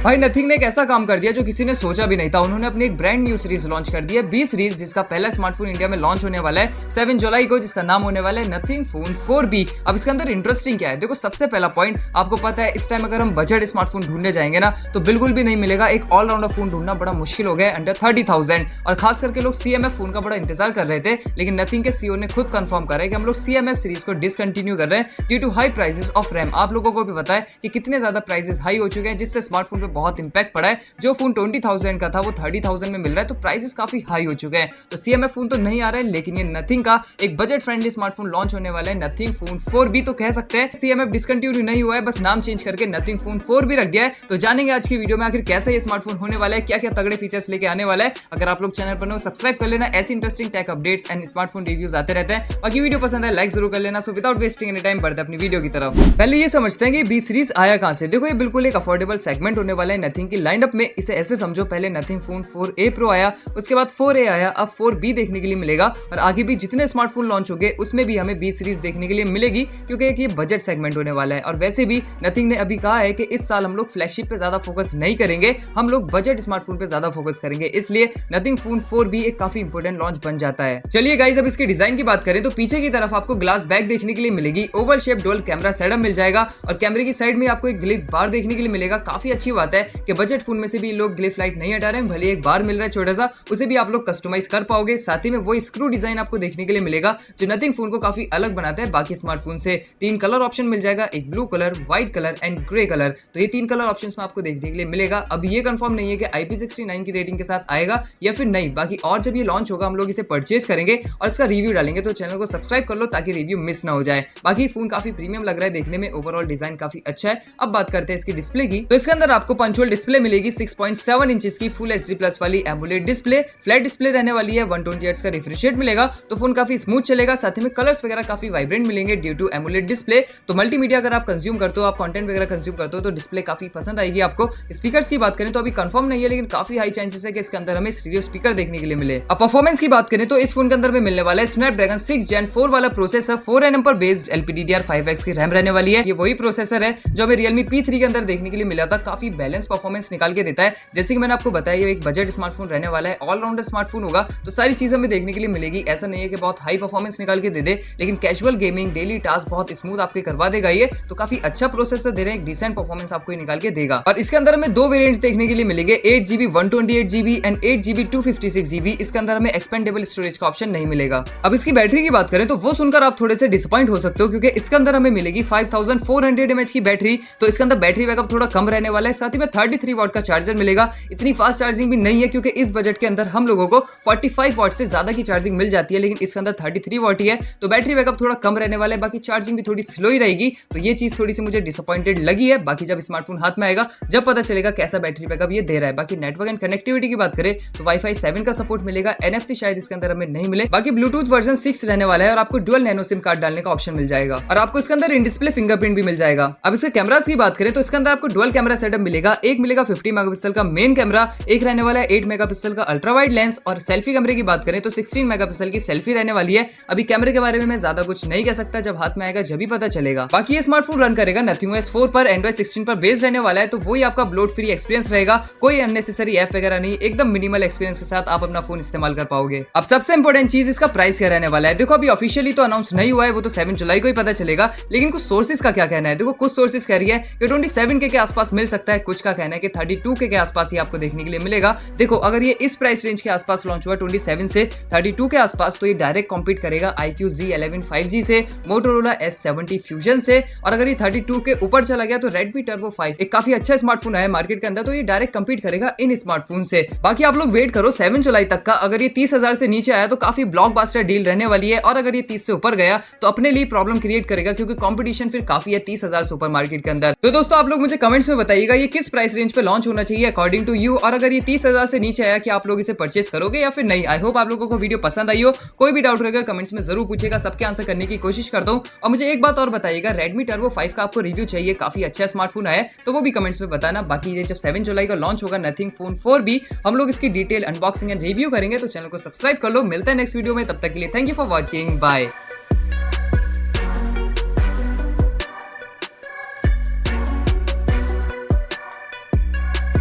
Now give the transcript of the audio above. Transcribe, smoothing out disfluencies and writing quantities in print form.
भाई नथिंग ने एक ऐसा काम कर दिया जो किसी ने सोचा भी नहीं था। उन्होंने अपनी एक ब्रांड न्यू सीरीज लॉन्च कर दी है, बी सीरीज, जिसका पहला स्मार्टफोन इंडिया में लॉन्च होने वाला है 7 जुलाई को, जिसका नाम होने वाला है नथिंग फोन 4B। अब इसके अंदर इंटरेस्टिंग क्या है, देखो सबसे पहला पॉइंट आपको पता है, इस टाइम अगर हम बजट स्मार्टफोन ढूंढने जाएंगे ना तो बिल्कुल भी नहीं मिलेगा। एक ऑलराउंडर फोन ढूंढना बड़ा मुश्किल हो गया है अंडर 30,000, और खास करके लोग CMF फोन का बड़ा इंतजार कर रहे थे, लेकिन नथिंग के CEO ने खुद कंफर्म करा है कि हम लोग CMF सीरीज को डिसकंटिन्यू कर रहे हैं due to high prices of RAM. आप लोगों को भी पता है कि कितने ज्यादा प्राइसेस हाई हो चुके हैं, जिससे स्मार्टफोन पे बहुत इंपैक्ट पड़ा है। जो फोन 20,000 का था वो 30,000 में मिल रहा है, तो प्राइसेस काफी हाई हो चुके हैं। तो CMF फोन तो नहीं आ रहा है, लेकिन ये नथिंग का एक बजट फ्रेंडली स्मार्टफोन लॉन्च होने वाला है, नथिंग फोन 4B। तो कह सकते हैं CMF डिसकंटिन्यू नहीं हुआ है, बस नाम चेंज करके नथिंग फोन 4B रख दिया है। तो जानेंगे आज की वीडियो में आखिर कैसा ये स्मार्टफोन होने वाला है, क्या क्या तगड़े फीचर्स लेके आने वाला है। अगर आप लोग चैनल पर हो सब्सक्राइब कर लेना, ऐसी interesting tech updates and smartphone reviews आते रहते हैं। बाकी वीडियो पसंद है लाइक जरूर कर लेना। So without wasting any time बढ़ते अपनी वीडियो की तरफ। पहले ये समझते हैं कि बी सीरीज आया कहां से। देखो ये बिल्कुल एक अफोर्डेबल सेगमेंट होने वाला है नथिंग की लाइनअप में। इसे ऐसे समझो, पहले नथिंग फोन 4A Pro आया, उसके बाद 4A आया, अब 4B देखने के लिए मिलेगा, और आगे भी जितने स्मार्टफोन लॉन्च होंगे उसमें भी हमें बी सीरीज देखने के लिए मिलेगी, क्योंकि एक ये बजट सेगमेंट होने वाला है। और वैसे भी नथिंग ने अभी कहा है कि इस साल हम लोग फ्लैगशिप पे ज्यादा फोकस नहीं करेंगे, हम लोग बजट स्मार्टफोन पे ज्यादा फोकस करेंगे, इसलिए नथिंग फोन 4B एक काफी इंपोर्टेंट लॉन्च बन जाता है। चलिए गाइस, अब इसके डिजाइन की बात करें तो पीछे की तरफ आपको ग्लास बैक देखने के लिए मिलेगी, oval shape dual camera setup मिल जाएगा, और कैमरे की साइड में आपको एक ग्लिफ बार देखने के लिए मिलेगा। काफी अच्छी बात है कि बजट फोन में से भी लोग ग्लिफ लाइट नहीं हटा रहे हैं, भले एक बार मिल रहा है छोटा सा, उसे भी आप लोग कस्टमाइज कर पाओगे। साथ ही में वो स्क्रू डिजाइन आपको देखने के लिए मिलेगा जो नथिंग फोन को काफी अलग बनाता है बाकी स्मार्टफोन से। 3 कलर ऑप्शन मिल जाएगा, एक blue colour, white colour and grey colour. तो ये 3 कलर ऑप्शंस में आपको देखने के लिए मिलेगा। अभी ये कंफर्म नहीं है कि IP69 की रेटिंग के साथ आएगा या फिर नहीं, बाकी और जब ये लॉन्च होगा हम लोग इसे परचेज करेंगे और इसका रिव्यू डालेंगे, तो चैनल को सब्सक्राइब कर लो ताकि रिव्यू मिस ना हो जाए। बाकी फोन काफी प्रीमियम लग रहा है देखने में, ओवरऑल डिजाइन काफी अच्छा है। अब बात करते हैं इसकी डिस्प्ले की, तो इसके अंदर आपको पंचुअल डिस्प्ले मिलेगी, 6.7 इंचेस की फुल HD प्लस वाली एमोलेड डिस्प्ले, फ्लैट डिस्प्ले रहने वाली है, 120 हर्ट्ज का रिफ्रेश रेट मिलेगा, तो फोन काफी स्मूथ चलेगा। साथ ही में कलर्स वगैरह काफी वाइब्रेंट मिलेंगे ड्यू टू एमोलेड डिस्प्ले। तो मल्टीमीडिया अगर आप कंज्यूम करते हो, आप कंटेंट वगैरह कंज्यूम करते हो, तो डिस्प्ले काफी पसंद आएगी आपको। स्पीकर्स की बात करें तो अभी कंफर्म नहीं है, लेकिन काफी हाई चांसेस है कि इसके अंदर हमें स्टीरियो स्पीकर देखने के लिए मिले। अब परफॉर्मेंस की बात करें तो इस फोन के अंदर में मिलने वाला है स्नैपड्रैगन 6 Gen 4 वाला प्रोसेसर, 4nm पर बेस्ड LPDDR5X की रैम रहने वाली है। ये वही प्रोसेसर है जो हमें Realme P3 के अंदर देखने के लिए मिला था। काफी बैलेंस परफॉर्मेंस निकाल के देता है। जैसे कि मैंने आपको बताया, ये एक बजट स्मार्टफोन रहने वाला है, ऑलराउंडर स्मार्टफोन होगा, तो सारी चीजें हमें देखने के लिए मिलेगी। ऐसा नहीं है कि बहुत हाई परफॉर्मेंस निकाल के दे दे, लेकिन कैजुअल गेमिंग, डेली टास्क बहुत स्मूथ आपके करवा देगा ये। तो काफी अच्छा प्रोसेसर दे रहे हैं, एक डिसेंट परफॉर्मेंस आपको ये निकाल के देगा। और इसके अंदर हमें 2 वेरिएंट्स देखने के लिए मिलेंगे, 8GB 128GB and 8GB 256GB। इसके अंदर हमें एक्सपेंडेबल स्टोरेज का ऑप्शन नहीं मिलेगा। अब इसकी बैटरी की बात करें तो वो सुनकर आप थोड़े से डिसअपॉइंट हो सकते हो, क्योंकि इसके अंदर हमें मिलेगी 5400 mAh की बैटरी। तो इसके अंदर बैटरी बैकअप थोड़ा कम रहने वाला है। साथ ही में 33 वाट का चार्जर मिलेगा। इतनी फास्ट चार्जिंग भी नहीं है, क्योंकि इस बजट के अंदर हम लोगों को 45 वाट से ज्यादा की चार्जिंग मिल जाती है, लेकिन इसके अंदर 33 वाट ही है, तो बैटरी बैकअप थोड़ा कम रहने वाला है। बाकी चार्जिंग भी थोड़ी स्लो ही रहेगी, तो ये चीज थोड़ी सी मुझे डिसअपॉइंटेड लगी है। बाकी जब स्मार्टफोन हाथ में आएगा जब पता चलेगा कैसा बैटरी बैकअप ये दे रहा है। बाकी नेटवर्क एंड कनेक्टिविटी की बात करें तो Wi-Fi 7 का सपोर्ट मिलेगा, NFC शायद इसके अंदर हमें नहीं मिले। बाकी ब्लूटूथ वर्जन 6 रहने वाला है, और आपको डुअल नैनो सिम कार्ड डालने का ऑप्शन मिल जाएगा, और आपको इसके अंदर इन डिस्प्ले फिंगरप्रिंट भी मिल जाएगा। अब इसके कैमरास की बात करें तो इसके अंदर आपको डुअल कैमरा सेटअप मिलेगा। एक मिलेगा 50 मेगापिक्सल का मेन कैमरा, एक रहने वाला है 8 मेगापिक्सल का अल्ट्रा वाइड लेंस, और सेल्फी कैमरे की बात करें तो 16 मेगापिक्सल की सेल्फी रहने वाली है। अभी कैमरे के बारे में मैं ज्यादा कुछ नहीं कह सकता, जब हाथ में आएगा जब ही पता चलेगा। बाकी ये स्मार्टफोन रन करेगा नथिंगOS 4 पर, एंड्रॉइड 16 पर बेस्ड रहने वाला है, तो वही आपका ब्लोट फ्री एक्सपीरियंस रहेगा। कोई अननेसेसरी ऐप वगैरह नहीं, एकदम मिनिमल एक्सपीरियंस के साथ आप अपना फोन इस्तेमाल कर पाओगे। अब सबसे इंपॉर्टेंट चीज, इसका प्राइस क्या रहने वाला है। देखो अभी ऑफिशियली तो अनाउंस नहीं हुआ है, वो तो 7 जुलाई को ही पता चलेगा, लेकिन कुछ सोर्सेज का क्या कहना है। देखो कुछ सोर्सेज कह रही है कि 27K के आसपास मिल सकता है, कुछ का कहना है कि 32K के आसपास ही आपको देखने के लिए मिलेगा। देखो अगर ये इस प्राइस रेंज के आसपास लॉन्च हुआ 27 से 32 के आसपास, तो ये डायरेक्ट कॉम्पीट करेगा iQOO Z11 5G से, Motorola S70 Fusion से, और अगर ये 32 के ऊपर चला गया तो Redmi Turbo 5 एक काफी अच्छा स्मार्टफोन है मार्केट के अंदर, तो ये डायरेक्ट कम्पीट करेगा इन स्मार्टफोन से। बाकी आप लोग वेट करो 7 जुलाई तक का। अगर ये 30,000 से नीचे आया तो काफी ब्लॉकबस्टर डील रहने वाली है, और अगर ये 30 से ऊपर गया तो अपने लिए प्रॉब्लम क्रिएट करेगा, क्योंकि कंपटीशन फिर काफी है 30,000 सुपर मार्केट के अंदर। तो दोस्तों आप लोग मुझे कमेंट्स में बताइएगा ये किस प्राइस रेंज पे लॉन्च होना चाहिए अकॉर्डिंग टू यू, और अगर ये 30,000 से नीचे आया कि आप लोग इसे परचेज करोगे या फिर नहीं। आई होप आप लोगों को वीडियो पसंद आई हो। कोई भी डाउट रहेगा कमेंट्स में जरूर पूछेगा, सबके आंसर करने की कोशिश करता हूं। और मुझे एक बात और बताइएगा, Redmi Turbo 5 का आपको रिव्यू चाहिए, काफी अच्छा स्मार्टफोन है, तो वो भी कमेंट्स में बताना। बाकी ये जब 7 जुलाई का लॉन्च होगा नथिंग फोन 4B, हम लोग इसकी डिटेल अनबॉक्सिंग एंड रिव्यू करेंगे, तो चैनल को सब्सक्राइब कर लो। मिलता है नेक्स्ट वीडियो में, तब तक के लिए thank you for watching, bye.